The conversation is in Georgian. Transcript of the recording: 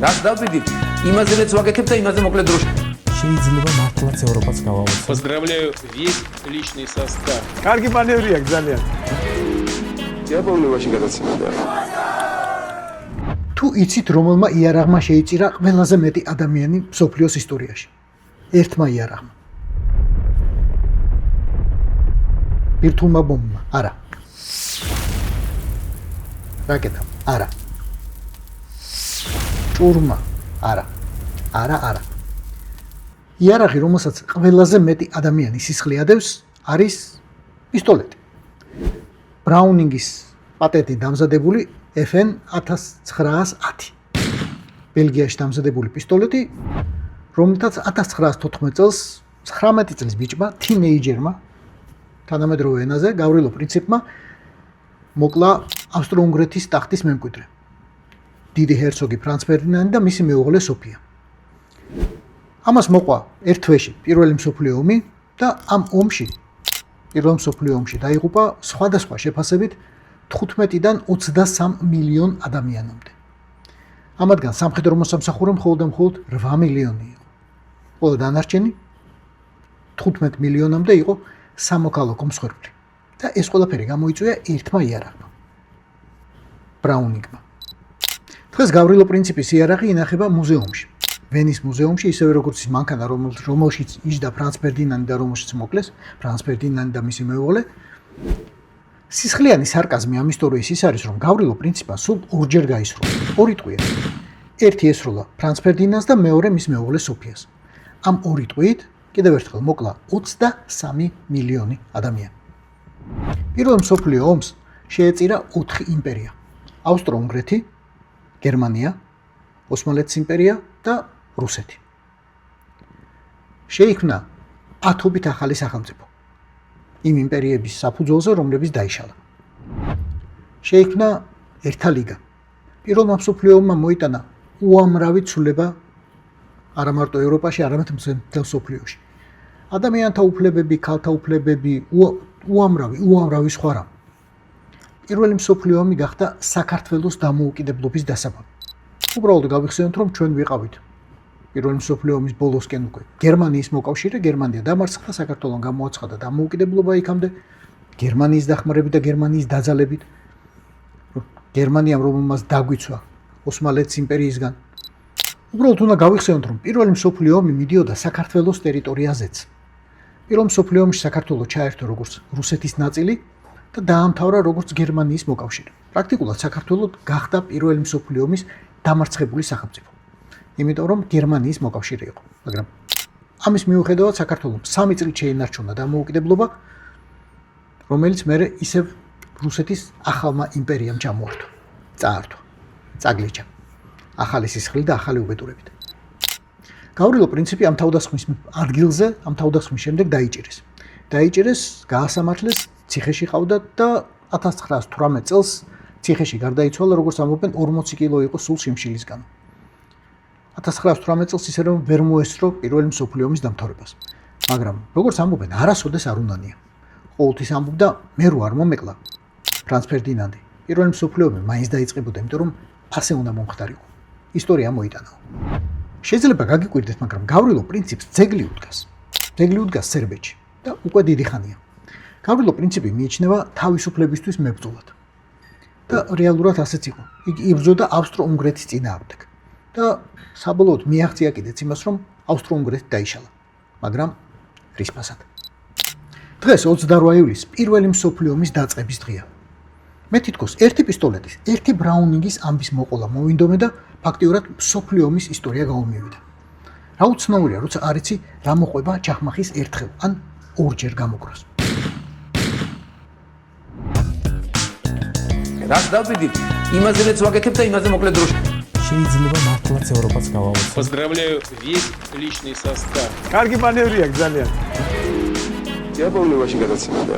რაც დავდივით, იმაზეც ვაკეთებ და იმაზე მოკლედ დროში. შეიძლება მართლაც ევროპაც გავავოცო. Поздравляю весь личный состав. კარგი მანევრია ძალიან. დიაპოვნებაში გადაცემდა. თუ იცით რომელმა იარაღმა შეიწირა ყველაზე მეტი ადამიანი მსოფლიოს ისტორიაში? ერთმა იარაღმა. ბირთულმა ბომბმა? არა. რაკეტამ? არა. ჭურმა? არა. არა. იარაღი, რომელსაც ყველაზე მეტი ადამიანი სისხლი ადევს, არის პისტოლეტი. ბრაუნინგის პატენტი დამზადებული FN 1910. ბელგიაში დამზადებული პისტოლეტი, რომელთაც 1914 წელს 19 წლის ბიჭმა, თინეიჯერმა, თანამედროვე ენაზე გავრილო პრინციპმა მოკლა ავსტრო-უნგრეთის ტახტის მემკვიდრე. დიდი ჰერცოგი ფრანც ფერდინანდი და მისი მეუღლე სოფია. ამას მოყვა ერთ თვეში პირველი მსოფლიო ომი და ამ ომში პირველ მსოფლიო ომში დაიღუპა სხვადასხვა შეფასებით 15-დან 23 მილიონ ადამიანამდე. ამათგან სამხედრო მოსამსახურე მხოლოდ 8 მილიონი იყო. ყველა დანარჩენი 15 მილიონამდე იყო სამოქალაქო მსხვერპლი. და ეს ყველაფერი გამოიწვია ერთმა იარაღმა. ბრაუნინგმა. დღეს გავრილო პრინციპის იარაღი ინახება მუზეუმში. ვენის მუზეუმში, ისევე როგორც ის მანქანა, რომელშიც იჯდა ფრანც ფერდინანდი და რომელშიც მოკლეს ფრანც ფერდინანდი და მისი მეუღლე. სისხლიანი სარკაზმი ამ ისტორიის ის არის, რომ გავრილო პრინციპმა სულ ორჯერ გაისროლა. ორი ტყვია. ერთი ესროლა ფრანც ფერდინანდს და მეორე მის მეუღლე სოფიას. ამ ორი ტყვით კიდევ ერთხელ მოკლა 23 მილიონი ადამიანი. პირველ მსოფლიო ომს შეეწირა 4 იმპერია: ავსტრო-უნგრეთი, გერმანია, ოსმალეთის იმპერია და რუსეთი. შეიქმნა ათობით ახალი სახელმწიფო იმ იმპერიების საფუძველზე, რომლებიც დაიშალა. შეიქმნა ერთა ლიგა. პირველმა მსოფლიო ომმა მოიტანა უამრავი ცვლილება არა მარტო ევროპაში, არამედ მთელ მსოფლიოში. ადამიანთა უფლებები, ქალთა უფლებები, უამრავი სხვა რამ. პირველი მსოფლიო ომი გახდა საქართველოს დამოუკიდებლობის დასაბამი. უბრალოდ გავიხსენოთ, რომ ჩვენ ვიყავით პირველი მსოფლიო ომის ბოლოსკენ უკვე გერმანიის მოკავშირე, გერმანია დამარცხდა, საქართველოს გამოაცხადა დამოუკიდებლობა იქამდე, გერმანიის დახმარებით და გერმანიის დაძალებით. გერმანიამ რომელმაც დაგვიცვა ოსმალეთის იმპერიისგან. უბრალოდ უნდა გავიხსენოთ, რომ პირველი მსოფლიო ომი მიდიოდა საქართველოს ტერიტორიაზეც. პირველ მსოფლიო ომში საქართველოს ჩაერთო როგორც რუსეთის ნაწილი და დაამთავრა როგორც გერმანიის მოკავშირე. პრაქტიკულად საქართველოს გახდა პირველი მსოფლიო ომის დამარცხებული სახელმწიფო. იმიტომ რომ გერმანიის მოკავშირე იყო, მაგრამ ამის მიუხედავად საქართველოს 3 წლით შეინარჩუნა დამოუკიდებლობა, რომელიც მერე ისევ რუსეთის ახალმა იმპერიამ ჩამოართვა, წაართვა, წაგლიჩა, ახალი სისხლით და ახალი უბედურებით. გავრილო პრინციპი ამ თავდასხმის ადგილზე, ამ თავდასხმის შემდეგ დაიჭირეს. დაიჭირეს, გაასამართლეს, ციხეში ყავდა და 1918 წელს ციხეში გარდაიცვალა, როგორც ამბობენ, 40 კილო იყო სულ შიმშილისგან. 1918 წელს ისე რომ ვერ მოესწრო პირველი მსოფლიო ომის დამთავრებას. მაგრამ როგორც ამბობენ, არასოდეს არ უნანია. ყოველთვის ამბობდა, მე რო არ მომეკლა ფრანც ფერდინანდი. პირველი მსოფლიო ომი მაინც დაიწყებოდა, იმიტომ რომ ასე უნდა მომხდარიყო. ისტორია მოიტანაო. შეიძლება გაგიკვირდეთ, მაგრამ გავრილო პრინციპს ძეგლი უდგას. ძეგლი უდგას სერბეთში და უკვე დიდი ხანია. გავრილო პრინციპი მიიჩნევა თავისუფლებისთვის მებრძოლად. და რეალურად ასეც იყო. იგი იბრძოდა ავსტრო-უნგრეთის წინააღმდეგ. და საბოლოოდ მიაღწია კიდეც იმას, რომ ავსტრო-უნგრეთი დაიშალა, მაგრამ რის ფასად. დღეს 28 ივლისს პირველი მსოფლიო ომის დაწყების დღეა. მე თითქოს ერთი პისტოლეტის, ერთი ბრაუნინგის ამბის მოყოლა მოვინდომე და ფაქტიურად მსოფლიო ომის ისტორია გამომივიდა. რა უცნაურია, როცა არ იცი რა მოყვება ჩახმახის ერთხელ ან ორჯერ გამოკრას. რაც დავდივით, იმაზეც ვაკეთებ და იმაზე მოკლედ დროში. შეიძლება მართლაც ევროპაც გავავოცო. Поздравляю весь личный состав. კარგი მანევრია ძალიან. დიაპოვნებაში გადაცემდა.